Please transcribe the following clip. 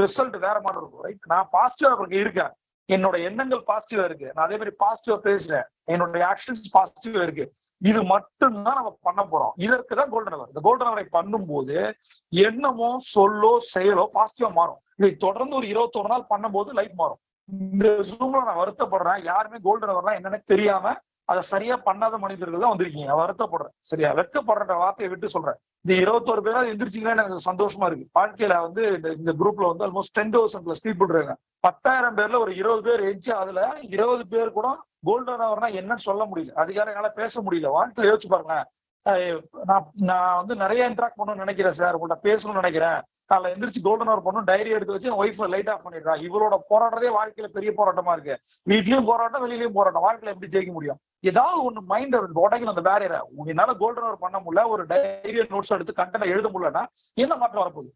Result வேற மாதிரி இருக்கும். ரைட், நான் பாசிட்டிவா இருக்கேன், என்னோட எண்ணங்கள் பாசிட்டிவா இருக்கு, நான் அதே மாதிரி பாசிட்டிவா பேசுறேன், என்னோட ஆக்ஷன்ஸ் பாசிட்டிவா இருக்கு, இது மட்டும்தான் நம்ம பண்ண போறோம். இதற்குதான் கோல்டன் அவர். இந்த கோல்டன் அவரை பண்ணும்போது எண்ணமோ சொல்லோ செயலோ பாசிட்டிவா மாறும். இதை தொடர்ந்து ஒரு 21 நாள் பண்ணும்போது லைஃப் மாறும். இந்த ஜூம்ல நான் வருத்தப்படுறேன், யாருமே கோல்டன் அவர்லாம் என்னன்னு தெரியாம அதை சரியா பண்ணாத மனிதர்கள் தான் வந்திருக்கீங்க, வருத்தப்படுறேன். சரியா, வெட்கப்படுற வார்த்தையை விட்டு சொல்றேன். இந்த 21 பேரா எந்திரிச்சிங்கன்னா எனக்கு சந்தோஷமா இருக்கு. வாழ்க்கையில வந்து இந்த குரூப்ல வந்து ஆல்மோஸ்ட் 10,000+ பீப்புள் இருக்காங்க. 10,000 பேர்ல ஒரு 20 பேர் எரிச்சு, அதுல 20 பேர் கூட கோல்டன் அவர்னா என்னன்னு சொல்ல முடியல, அதிகாரம் என்னால பேச முடியல. வாழ்க்கையில யோசிச்சு பாருங்க. நான் வந்து நிறைய இன்ட்ராக்ட் பண்ணணும்னு நினைக்கிறேன் சார், உங்கள்கிட்ட பேசணும்னு நினைக்கிறேன், காலைல எந்திரிச்சு கோல்டன் அவர் பண்ணும், டைரி எடுத்து வச்சு ஒய்ஃப் லைட் ஆஃப் பண்ணிடுறா. இவளோட போராட்டதே வாழ்க்கையில பெரிய போராட்டமா இருக்கு. வீட்லயும் போராட்டம், வெளியிலயும் போராட்டம். வாழ்க்கையில எப்படி ஜெயிக்க முடியும்? ஏதாவது ஒண்ணு மைண்ட் உடைக்கணும் அந்த பேரியரை. என்னால கோல்டன் அவர் பண்ண முடியல, ஒரு டைரி நோட்ஸ் எடுத்து கண்டென்ட் எழுத முடியலன்னா என்ன மாற்றம் வரப்போகுது?